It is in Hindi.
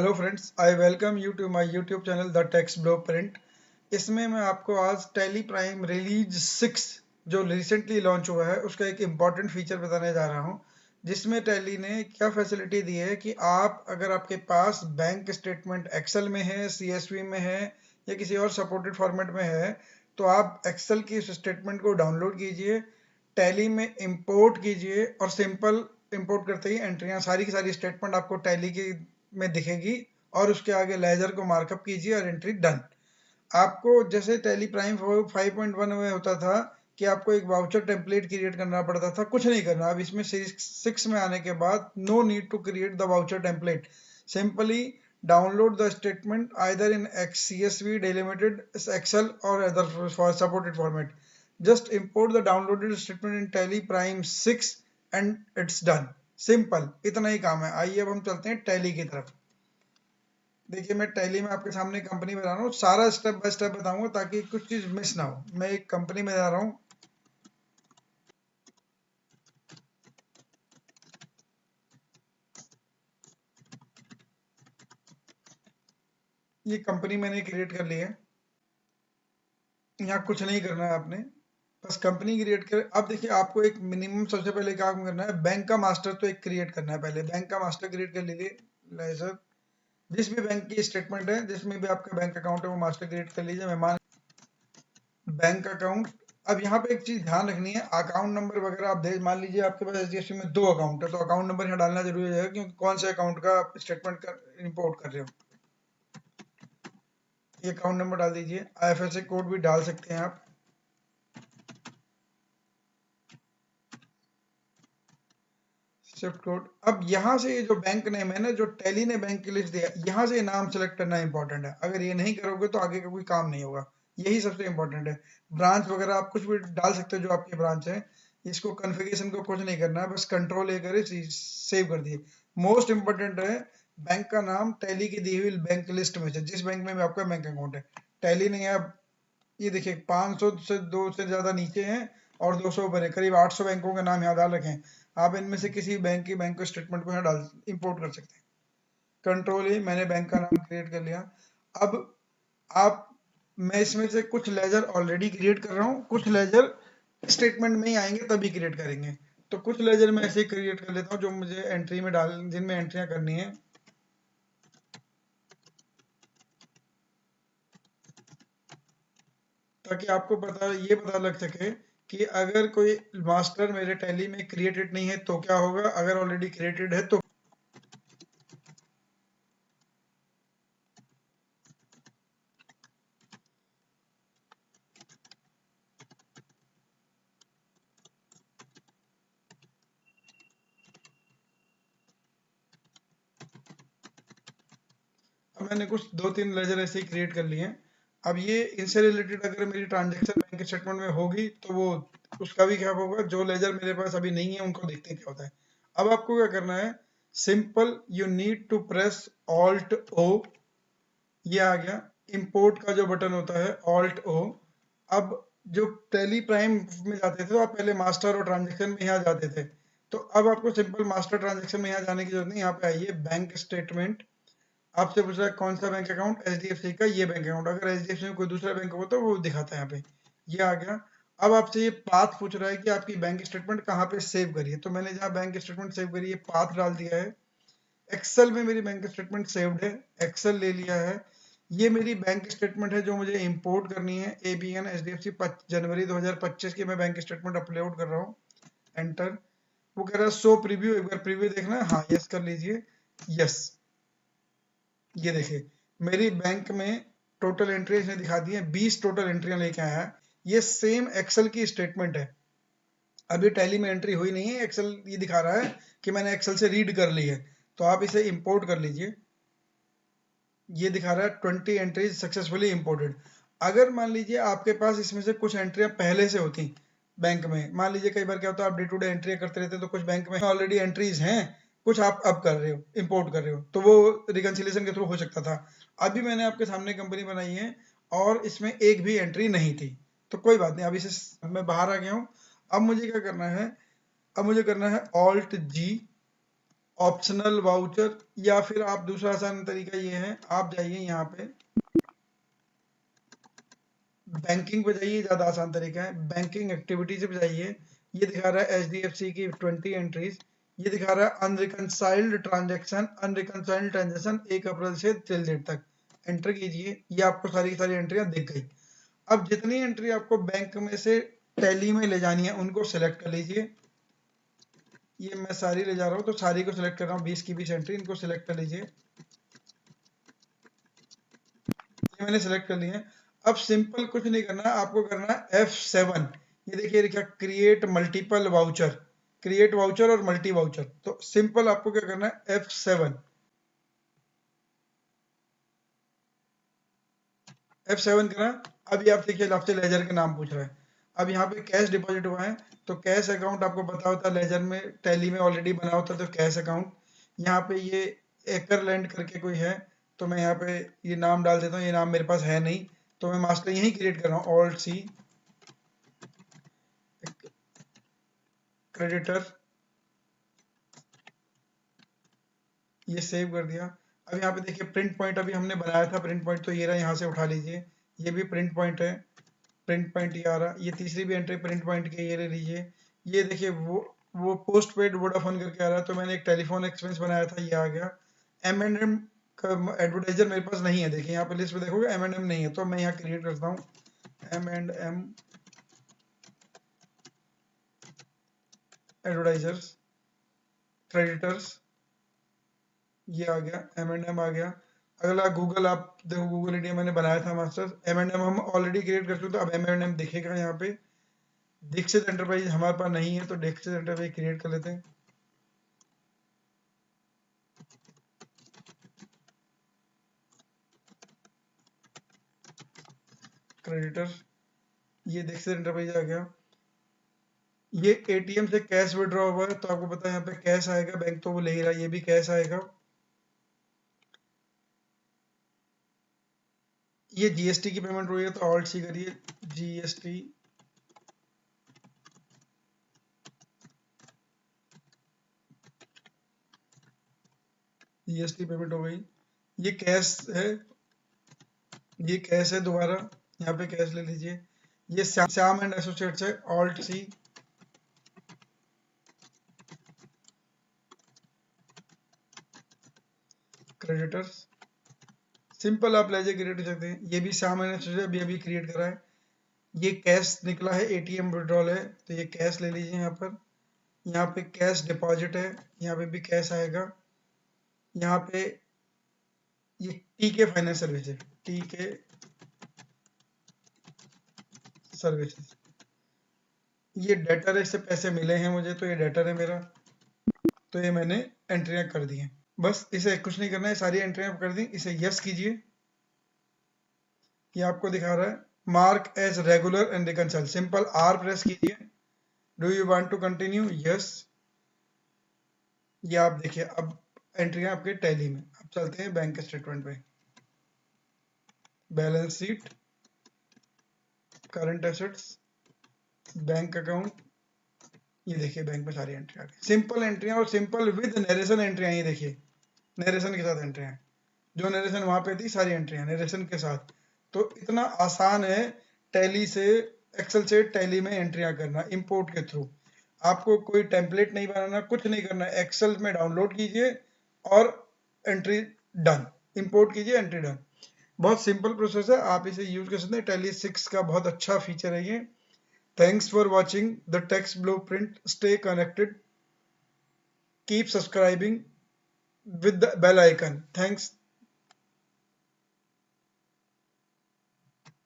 Hello friends, I welcome you to my YouTube channel the text blueprint. इसमें मैं आपको आज टैली प्राइम रिलीज 6 जो रिसेंटली लॉन्च हुआ है उसका एक इम्पॉर्टेंट फीचर बताने जा रहा हूं, जिसमें टैली ने क्या फैसिलिटी दी है कि आप अगर आपके पास बैंक स्टेटमेंट एक्सेल में है, सीएसवी में है या किसी और सपोर्टेड फॉर्मेट में है, तो आप एक्सेल की उस स्टेटमेंट को डाउनलोड कीजिए, टैली में इंपोर्ट कीजिए और सिंपल इंपोर्ट करते ही एंट्रियां सारी की सारी स्टेटमेंट आपको टैली की में दिखेगी और उसके आगे लेजर को मार्कअप कीजिए और एंट्री डन। आपको जैसे टैली प्राइम 5.1 में होता था कि आपको एक वाउचर टेम्पलेट क्रिएट करना पड़ता था, कुछ नहीं करना। अब इसमें सीरीज 6 में आने के बाद no need to create the voucher template, simply download the statement either in CSV, delimited, excel और other supported format. Just import the downloaded statement in Tally Prime 6 and it's done। Simple इतना ही काम है। आइए अब हम चलते हैं टैली की तरफ। देखिए, मैं टैली में आपके सामने कंपनी बना रहा हूँ, सारा स्टेप बाय स्टेप बताऊंगा ताकि कुछ चीज मिस ना हो। मैं एक कंपनी में जा रहा हूँ, ये कंपनी मैंने क्रिएट कर ली है। यहाँ कुछ नहीं करना है आपने, बस कंपनी क्रिएट कर। अब देखिए, आपको एक मिनिमम सबसे पहले काम करना है, बैंक का मास्टर तो एक क्रिएट करना है। पहले बैंक का मास्टर क्रिएट कर लीजिए। लेजर, जिस भी बैंक की स्टेटमेंट है, जिसमें भी आपका बैंक अकाउंट है, वो मास्टर क्रिएट कर लीजिए। मैं मान बैंक अकाउंट। अब यहाँ पे एक चीज ध्यान रखनी है, अकाउंट नंबर वगैरह आप दे, मान लीजिए आपके पास एचडीएफसी में 2 अकाउंट है, तो अकाउंट नंबर यहाँ डालना जरूरी है, क्योंकि कौन से अकाउंट का आप स्टेटमेंट का इंपोर्ट कर रहे हो। ये अकाउंट नंबर डाल दीजिए। आईएफएससी कोड भी डाल सकते हैं आप। Shift code. अब यहाँ से ये जो बैंक नेम है ना, जो टैली ने बैंक की लिस्ट दिया, यहाँ से नाम सेलेक्ट करना इंपॉर्टेंट है। अगर ये नहीं करोगे तो आगे का कोई काम नहीं होगा, यही सबसे इंपॉर्टेंट है। ब्रांच वगैरह आप कुछ भी डाल सकते हो जो आपकी ब्रांच है। इसको कॉन्फ़िगरेशन को कुछ नहीं करना है, बस कंट्रोल ए करे, सेव कर दिए। मोस्ट इंपॉर्टेंट है बैंक का नाम टैली की दी हुई बैंक लिस्ट में से, जिस बैंक में भी आपका बैंक अकाउंट है। टैली ने यहाँ ये देखिए 500 से 2 से ज्यादा नीचे हैं और 200 ऊपर है, करीब 800 बैंकों के नाम यहाँ डाल रखे हैं। आप इनमें से किसी बैंक की बैंक स्टेटमेंट को यहाँ डाल इंपोर्ट कर सकते हैं। कंट्रोल ही, मैंने बैंक का नाम क्रिएट कर लिया। अब आप, मैं इसमें से कुछ लेजर ऑलरेडी क्रिएट कर रहा हूँ, कुछ लेजर स्टेटमेंट में ही आएंगे तभी क्रिएट करेंगे। तो कुछ लेजर मैं ऐसे ही क्रिएट कर लेता हूँ जो मुझे एंट्री में डाल, जिनमें एंट्रियां करनी है, ताकि आपको पता लग सके कि अगर कोई मास्टर मेरे टैली में क्रिएटेड नहीं है तो क्या होगा, अगर ऑलरेडी क्रिएटेड है तो। अब मैंने कुछ 2-3 लेजर ऐसे ही क्रिएट कर लिए हैं। अब ये इनसे रिलेटेड अगर मेरी ट्रांजेक्शन बैंक स्टेटमेंट में होगी तो वो, उसका भी क्या होगा। जो लेजर मेरे पास अभी नहीं है उनको देखते हैं क्या होता है। अब आपको क्या करना है, simple you need to press alt O. ये आ गया। इंपोर्ट का जो बटन होता है, ऑल्ट ओ। अब जो टैली प्राइम में जाते थे तो आप पहले मास्टर और ट्रांजेक्शन में यहाँ जाते थे, तो अब आपको सिंपल मास्टर ट्रांजेक्शन में यहाँ जाने की जरूरत नहीं। यहाँ पे आइए, बैंक स्टेटमेंट। आपसे पूछ रहा है कौन सा बैंक अकाउंट, एचडीएफसी का ये बैंक अकाउंट। अगर एचडीएफसी में कोई दूसरा बैंक हो तो वो दिखाता है यहाँ पे। ये आ गया। अब आपसे ये पाथ पूछ रहा है कि आपकी बैंक स्टेटमेंट कहाँ पे सेव करिए, तो मैंने जहाँ बैंक स्टेटमेंट सेव करी है पाथ डाल दिया है। एक्सेल में मेरी बैंक स्टेटमेंट सेव्ड है, एक्सेल ले लिया है। ये मेरी बैंक स्टेटमेंट है जो मुझे इंपोर्ट करनी है। एबीएन एचडीएफसी जनवरी 2025 की मैं बैंक स्टेटमेंट अपलोड कर रहा हूँ। एंटर। वो कह रहा है शो प्रीव्यू, एक बार प्रीव्यू देखना है, हाँ यस कर लीजिए। यस, ये देखिए मेरी बैंक में टोटल एंट्री इसने दिखा दी है, 20 टोटल एंट्रियां लेके आया है। ये सेम एक्सेल की स्टेटमेंट है। अभी टैली में एंट्री हुई नहीं है, एक्सेल ये दिखा रहा है कि मैंने एक्सेल से रीड कर ली है। तो आप इसे इंपोर्ट कर लीजिए। ये दिखा रहा है 20 एंट्रीज सक्सेसफुली इंपोर्टेड। अगर मान लीजिए आपके पास इसमें से कुछ एंट्रियां पहले से होती बैंक में, मान लीजिए कई बार क्या होता है आप डे टू डे एंट्री करते रहते हैं, तो कुछ बैंक में ऑलरेडी एंट्रीज हैं, कुछ आप अब कर रहे हो, इंपोर्ट कर रहे हो, तो वो रिकंसिलेशन के थ्रू हो सकता था। अभी मैंने आपके सामने कंपनी बनाई है और इसमें एक भी एंट्री नहीं थी, तो कोई बात नहीं। अब इसे मैं बाहर आ गया हूँ। अब मुझे क्या करना है, अब मुझे करना है ऑल्ट जी। ऑप्शनल वाउचर, या फिर आप दूसरा आसान तरीका ये है, आप जाइए यहाँ पे बैंकिंग पे जाइए, ज्यादा आसान तरीका है, बैंकिंग एक्टिविटीज पे जाइए। ये दिखा रहा है HDFC की 20 एंट्रीज, ये दिखा रहा है अनरिकंसाइल्ड ट्रांजेक्शन 1 अप्रैल से टिल डेट तक, एंटर कीजिए। ये आपको सारी की सारी एंट्रियां दिख गई। अब जितनी एंट्री आपको बैंक में से टैली में ले जानी है उनको सिलेक्ट कर लीजिए। ये मैं सारी ले जा रहा हूँ तो सारी को सिलेक्ट कर रहा हूँ, 20 की 20 एंट्री, इनको सिलेक्ट कर लीजिए। ये मैंने सिलेक्ट कर लिया है। अब सिंपल कुछ नहीं करना है, आपको करना है F7। ये देखिए लिखा create multiple voucher, create voucher और मल्टी वाउचर। तो सिंपल आपको क्या करना है, F7। F7 करना। अभी आप देखिए आपसे लेजर के नाम पूछ रहा है। अब यहाँ पे कैश डिपॉजिट हुआ है, तो कैश अकाउंट आपको पता होता है लेजर में टैली में ऑलरेडी बना होता है, तो कैश अकाउंट। यहाँ पे ये एकरलैंड करके कोई है, तो मैं यहाँ पे ये नाम डाल देता हूँ, ये नाम मेरे पास है नहीं, तो मैं मास्टर यही क्रिएट कर रहा हूँ, ऑल्ट सी क्रेडिटर, ये सेव कर दिया। अब यहाँ पे देखिए प्रिंट पॉइंट अभी हमने बनाया था, प्रिंट पॉइंट तो ये रहा, यहाँ से उठा लीजिए। ये भी प्रिंट पॉइंट है, प्रिंट पॉइंट ये आ रहा। ये तीसरी भी एंट्री प्रिंट पॉइंट की, ये ले लीजिए। ये देखिए वो पोस्ट पेड वोडाफोन करके आ रहा है, तो मैंने एक टेलीफोन एक्सपेंस बनाया था, ये आ गया। M&M का एडवर्टाइजर मेरे पास नहीं है, देखिए यहाँ पे लिस्ट में देखोगे M&M नहीं है, तो मैं यहाँ क्रिएट करता हूँ M&M एडवर्टाइजर्स क्रेडिटर्स, ये आ गया, M&M आ गया। अगला गूगल, आप देखो गूगल इंडिया मैंने बनाया था मास्टर, M&M हम ऑलरेडी क्रिएट कर चुके, तो अब M&M दिखेगा यहाँ पे। दीक्षित एंटरप्राइज हमारे पास नहीं है, तो दीक्षित एंटरप्राइज क्रिएट कर लेते हैं। क्रेडिटर, ये दीक्षित एंटरप्राइज आ गया। ये ATM से कैश विड्रॉ हुआ है, तो आपको पता है यहाँ पे कैश आएगा, बैंक तो वो ले ही रहा है, ये भी कैश आएगा। ये GST की पेमेंट हुई है, तो ऑल्ट सी करिए, GST, GST पेमेंट हो गई। ये कैश है, ये कैश है दोबारा, यहाँ पे कैश ले लीजिए। ये श्याम एंड एसोसिएट्स है, ऑल्ट सी क्रेडिटर्स, सिंपल आप लेजर क्रिएट कर सकते हैं। ये भी श्याम एंड एसोसिएट्स अभी अभी क्रिएट करा है। ये कैश निकला है, ATM विड्रॉल है, तो ये कैश ले लीजिए। यहाँ पर, यहाँ पे कैश डिपॉजिट है, यहाँ पे भी कैश आएगा। यहाँ पे ये TK finance services, TK services, ये डेटर है, इससे पैसे मिले हैं मुझे, तो ये डेटर है मेरा, तो ये मैंने एंट्रियां कर दी हैं। बस इसे कुछ नहीं करना है, सारी एंट्रियां कर दी। इसे यस कीजिए, ये आपको दिखा रहा है mark as regular and reconcile, simple R press कीजिए। Do you want to continue, yes. ये आप देखिए अब एंट्रियां आपके टैली में। अब चलते हैं बैंक स्टेटमेंट पे, balance sheet, current assets, bank account, ये देखिए बैंक में सारी एंट्री आ गई, सिंपल एंट्रियां, और सिंपल विद नरेशन एंट्रियां। ये देखिए नरेशन के साथ एंट्रियां, जो नरेशन वहां पे थी सारी एंट्रियां नरेशन के साथ। तो इतना आसान है टैली से, एक्सेल से टैली में एंट्रियां करना इंपोर्ट के थ्रू। आपको कोई टेम्पलेट नहीं बनाना, कुछ नहीं करना, एक्सेल में डाउनलोड कीजिए और एंट्री डन, इंपोर्ट कीजिए, एंट्री डन। बहुत सिंपल प्रोसेस है, आप इसे यूज कर सकते हैं। टैली 6 का बहुत अच्छा फीचर है ये। Thanks for watching the text blueprint. Stay connected. Keep subscribing with the bell icon. Thanks.